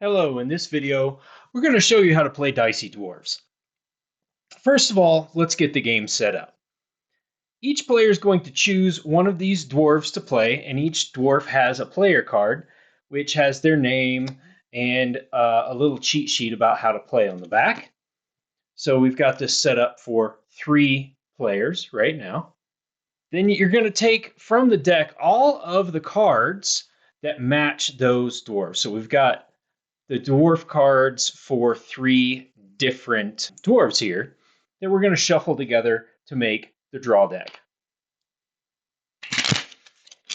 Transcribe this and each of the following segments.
Hello, in this video, we're going to show you how to play Dicey Dwarves. First of all, let's get the game set up. Each player is going to choose one of these dwarves to play, and each dwarf has a player card, which has their name and a little cheat sheet about how to play on the back. So we've got this set up for 3 players right now. Then you're going to take from the deck all of the cards that match those dwarves. So we've got the dwarf cards for 3 different dwarves here that we're going to shuffle together to make the draw deck.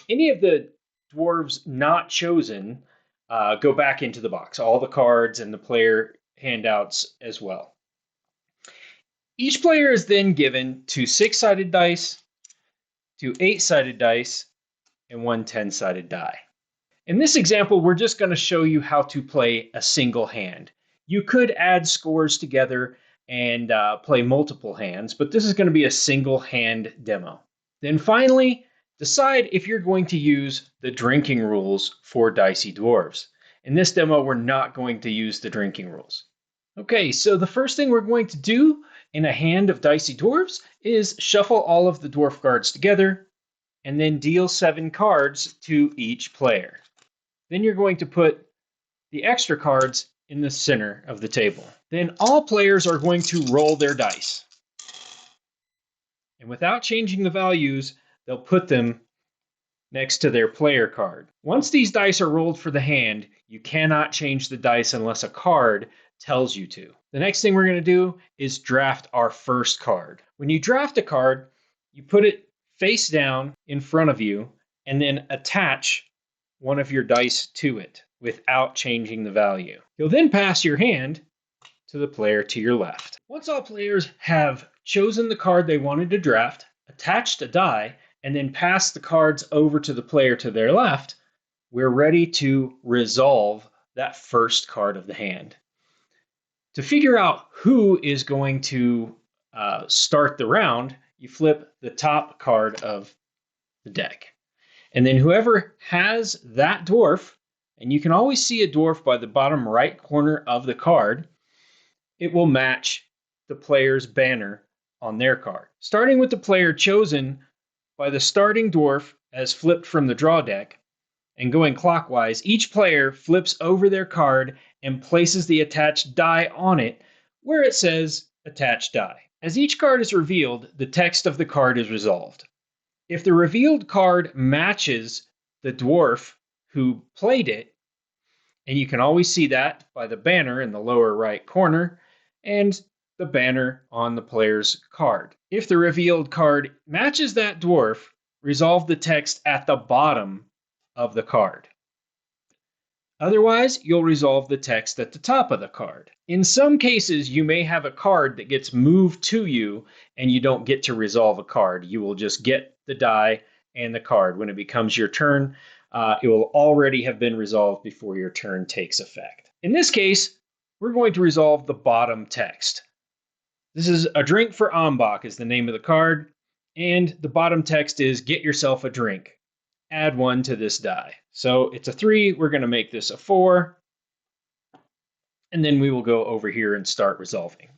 Any of the dwarves not chosen go back into the box, all the cards and the player handouts as well. Each player is then given 2 6-sided dice, 2 8-sided dice, and 1 10-sided die. In this example, we're just going to show you how to play a single hand. You could add scores together and play multiple hands, but this is going to be a single hand demo. Then finally, decide if you're going to use the drinking rules for Dicey Dwarves. In this demo, we're not going to use the drinking rules. Okay, so the first thing we're going to do in a hand of Dicey Dwarves is shuffle all of the dwarf cards together and then deal 7 cards to each player. Then you're going to put the extra cards in the center of the table. Then all players are going to roll their dice. And without changing the values, they'll put them next to their player card. Once these dice are rolled for the hand, you cannot change the dice unless a card tells you to. The next thing we're going to do is draft our first card. When you draft a card, you put it face down in front of you and then attach one of your dice to it without changing the value. You'll then pass your hand to the player to your left. Once all players have chosen the card they wanted to draft, attached a die, and then passed the cards over to the player to their left, we're ready to resolve that first card of the hand. To figure out who is going to start the round, you flip the top card of the deck. And then whoever has that dwarf, and you can always see a dwarf by the bottom right corner of the card, it will match the player's banner on their card. Starting with the player chosen by the starting dwarf as flipped from the draw deck, and going clockwise, each player flips over their card and places the attached die on it where it says attached die. As each card is revealed, the text of the card is resolved. If the revealed card matches the dwarf who played it, and you can always see that by the banner in the lower right corner and the banner on the player's card. If the revealed card matches that dwarf, resolve the text at the bottom of the card. Otherwise, you'll resolve the text at the top of the card. In some cases, you may have a card that gets moved to you and you don't get to resolve a card. You will just get the die and the card. When it becomes your turn, it will already have been resolved before your turn takes effect. In this case, we're going to resolve the bottom text. This is A Drink for Ambach is the name of the card, and the bottom text is get yourself a drink. Add 1 to this die. So it's a 3, we're going to make this a 4, and then we will go over here and start resolving.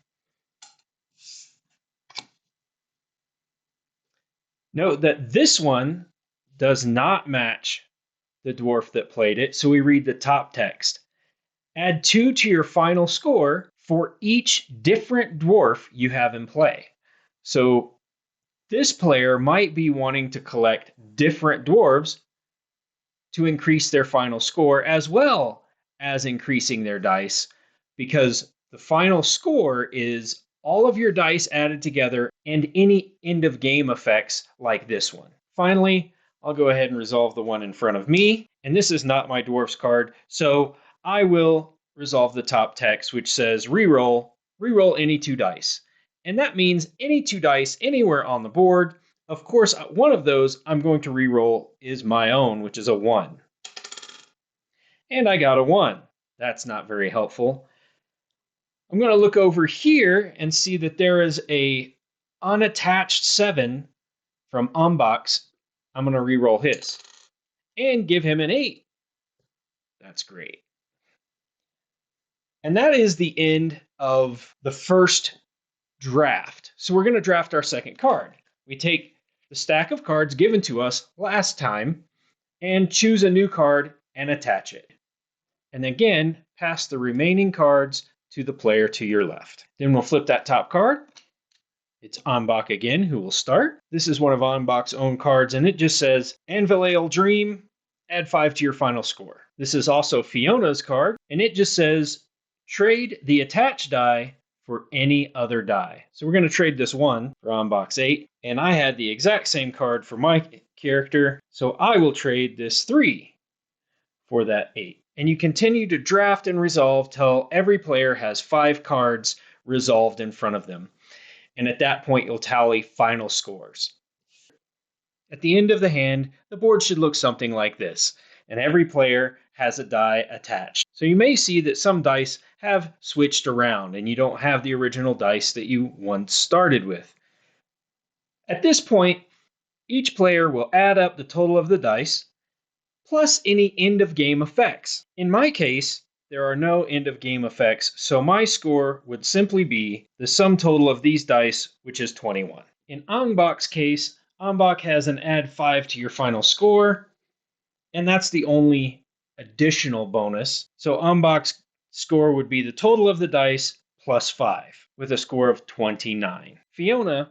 Note that this one does not match the dwarf that played it, so we read the top text. Add 2 to your final score for each different dwarf you have in play. So this player might be wanting to collect different dwarves to increase their final score as well as increasing their dice, because the final score is all of your dice added together and any end of game effects like this one. Finally, I'll go ahead and resolve the one in front of me, and this is not my dwarf's card, so I will resolve the top text, which says reroll any 2 dice. And that means any 2 dice anywhere on the board. Of course, one of those I'm going to reroll is my own, which is a 1. And I got a 1. That's not very helpful. I'm going to look over here and see that there is a unattached 7 from Ambach's. I'm going to reroll his and give him an 8. That's great. And that is the end of the first draft. So we're going to draft our second card. We take the stack of cards given to us last time and choose a new card and attach it. And again, pass the remaining cards to the player to your left. Then we'll flip that top card. It's Anbach again who will start. This is one of Anbach's own cards, and it just says, Anvil Dream, add 5 to your final score. This is also Fiona's card, and it just says, trade the attached die for any other die. So we're going to trade this 1 for Anbach's 8, and I had the exact same card for my character, so I will trade this 3 for that 8. And you continue to draft and resolve till every player has 5 cards resolved in front of them. And at that point, you'll tally final scores. At the end of the hand, the board should look something like this, and every player has a die attached. So you may see that some dice have switched around, and you don't have the original dice that you once started with. At this point, each player will add up the total of the dice, plus any end-of-game effects. In my case, there are no end-of-game effects, so my score would simply be the sum total of these dice, which is 21. In Anbach's case, Anbach has an add 5 to your final score, and that's the only additional bonus. So Anbach's score would be the total of the dice plus 5, with a score of 29. Fiona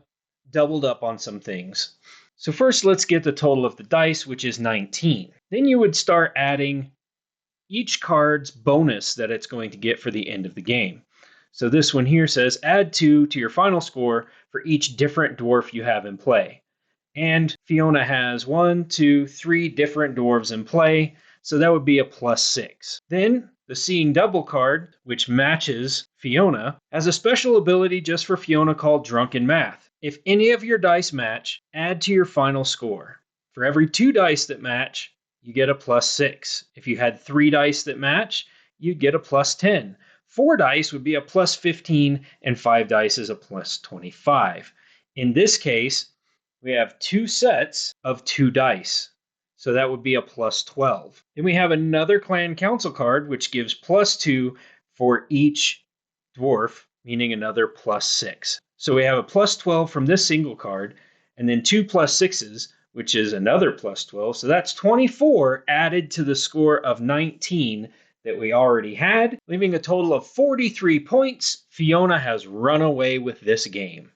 doubled up on some things. So first, let's get the total of the dice, which is 19. Then you would start adding each card's bonus that it's going to get for the end of the game. So this one here says, add 2 to your final score for each different dwarf you have in play. And Fiona has 1, 2, 3 different dwarves in play, so that would be a plus 6. Then the Seeing Double card, which matches Fiona, has a special ability just for Fiona called Drunken Math. If any of your dice match, add to your final score. For every 2 dice that match, you get a plus 6. If you had 3 dice that match, you'd get a plus 10. 4 dice would be a plus 15, and 5 dice is a plus 25. In this case, we have 2 sets of 2 dice. So that would be a plus 12. Then we have another Clan Council card, which gives plus 2 for each dwarf, meaning another plus 6. So we have a plus 12 from this single card, and then 2 plus 6s, which is another plus 12. So that's 24 added to the score of 19 that we already had, leaving a total of 43 points. Fiona has run away with this game.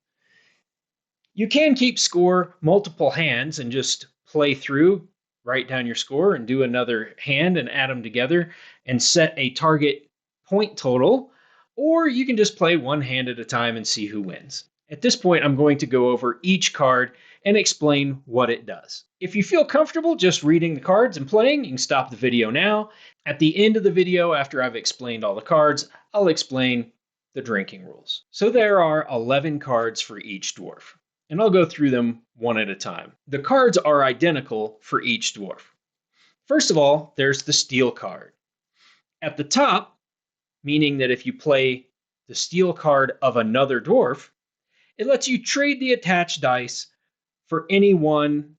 You can keep score multiple hands and just play through, write down your score, and do another hand and add them together and set a target point total, or you can just play one hand at a time and see who wins. At this point, I'm going to go over each card and explain what it does. If you feel comfortable just reading the cards and playing, you can stop the video now. At the end of the video, after I've explained all the cards, I'll explain the drinking rules. So there are 11 cards for each dwarf, and I'll go through them one at a time. The cards are identical for each dwarf. First of all, there's the steel card. At the top, meaning that if you play the steel card of another dwarf, it lets you trade the attached dice for any one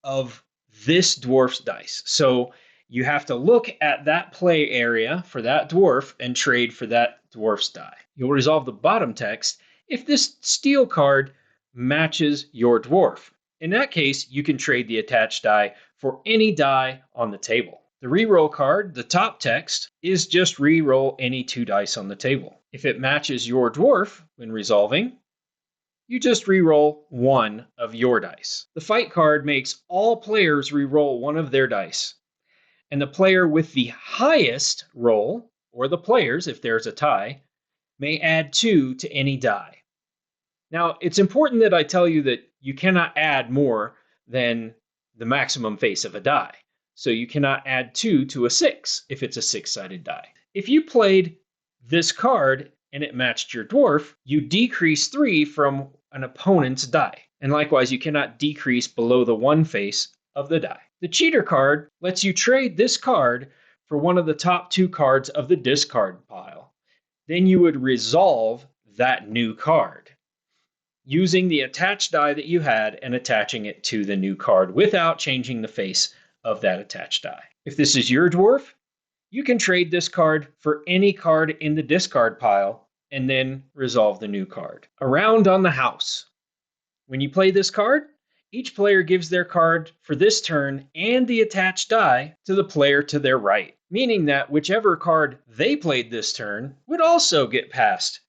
of this dwarf's dice. So you have to look at that play area for that dwarf and trade for that dwarf's die. You'll resolve the bottom text if this steel card matches your dwarf. In that case, you can trade the attached die for any die on the table. The reroll card, the top text, is just reroll any 2 dice on the table. If it matches your dwarf when resolving, you just reroll 1 of your dice. The fight card makes all players reroll 1 of their dice. And the player with the highest roll, or the players, if there's a tie, may add 2 to any die. Now, it's important that I tell you that you cannot add more than the maximum face of a die. So you cannot add 2 to a 6 if it's a 6-sided die. If you played this card and it matched your dwarf, you decrease 3 from an opponent's die. And likewise, you cannot decrease below the 1 face of the die. The cheater card lets you trade this card for one of the top 2 cards of the discard pile. Then you would resolve that new card using the attached die that you had and attaching it to the new card without changing the face of that attached die. If this is your dwarf, You can trade this card for any card in the discard pile and then resolve the new card. Around on the house. When you play this card, each player gives their card for this turn and the attached die to the player to their right, meaning that whichever card they played this turn would also get passed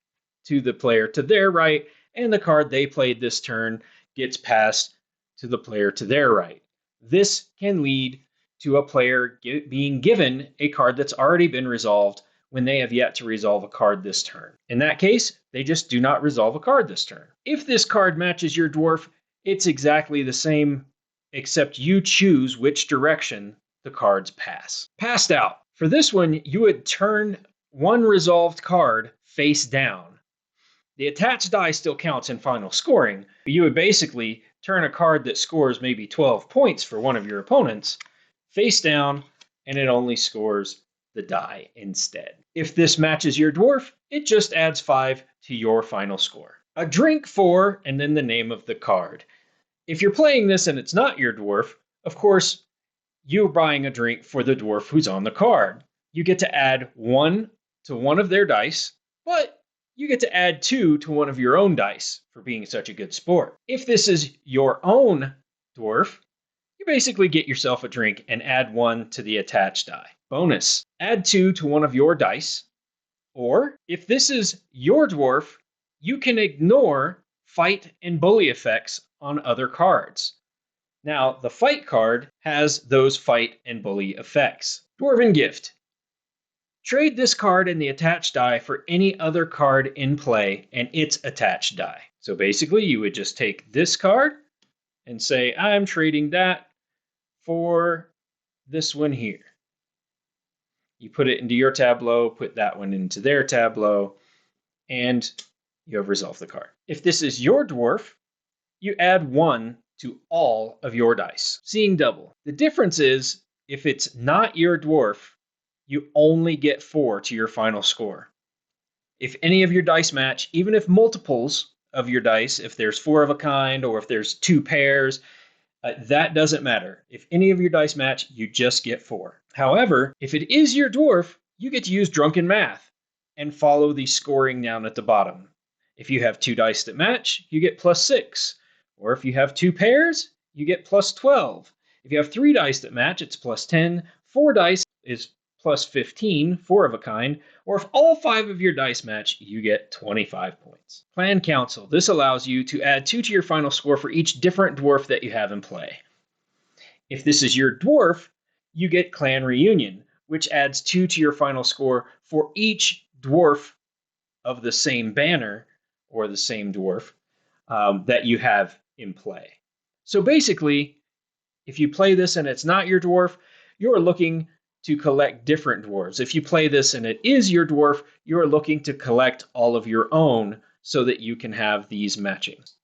to the player to their right, and the card they played this turn gets passed to the player to their right. This can lead to a player being given a card that's already been resolved when they have yet to resolve a card this turn. In that case, they just do not resolve a card this turn. If this card matches your dwarf, it's exactly the same, except you choose which direction the cards pass. Passed out. For this one, you would turn one resolved card face down. The attached die still counts in final scoring, but you would basically turn a card that scores maybe 12 points for one of your opponents face down, and it only scores the die instead. If this matches your dwarf, it just adds 5 to your final score. A drink for, and then the name of the card. If you're playing this and it's not your dwarf, of course, you're buying a drink for the dwarf who's on the card. You get to add 1 to one of their dice, but you get to add 2 to one of your own dice for being such a good sport. If this is your own dwarf, you basically get yourself a drink and add 1 to the attached die. Bonus, add 2 to one of your dice. Or if this is your dwarf, you can ignore fight and bully effects on other cards. Now, the fight card has those fight and bully effects. Dwarven Gift. Trade this card and the attached die for any other card in play and its attached die. So basically, you would just take this card and say, I'm trading that for this one here. You put it into your tableau, put that one into their tableau, and you have resolved the card. If this is your dwarf, you add 1 to all of your dice. Seeing double. The difference is, if it's not your dwarf, you only get 4 to your final score. If any of your dice match, even if multiples of your dice, if there's 4 of a kind or if there's 2 pairs, that doesn't matter. If any of your dice match, you just get 4. However, if it is your dwarf, you get to use drunken math and follow the scoring down at the bottom. If you have 2 dice that match, you get +6. Or if you have 2 pairs, you get +12. If you have 3 dice that match, it's +10. 4 dice is +15, 4 of a kind. Or if all 5 of your dice match, you get 25 points. Clan Council. This allows you to add 2 to your final score for each different dwarf that you have in play. If this is your dwarf, you get Clan Reunion, which adds 2 to your final score for each dwarf of the same banner or the same dwarf that you have in play. So basically, if you play this and it's not your dwarf, you're looking to collect different dwarves. If you play this and it is your dwarf, you're looking to collect all of your own so that you can have these matchings.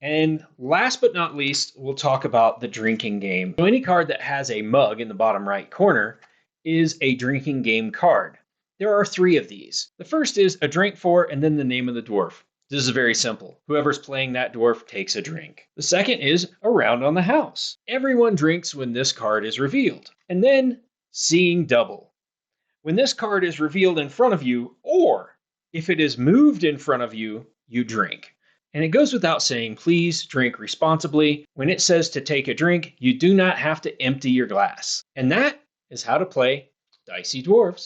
And last but not least, we'll talk about the drinking game. So any card that has a mug in the bottom right corner is a drinking game card. There are 3 of these. The first is a drink for and then the name of the dwarf. This is very simple. Whoever's playing that dwarf takes a drink. The second is around on the house. Everyone drinks when this card is revealed. And then seeing double. When this card is revealed in front of you, or if it is moved in front of you, you drink. And it goes without saying, please drink responsibly. When it says to take a drink, you do not have to empty your glass. And that is how to play Dicey Dwarves.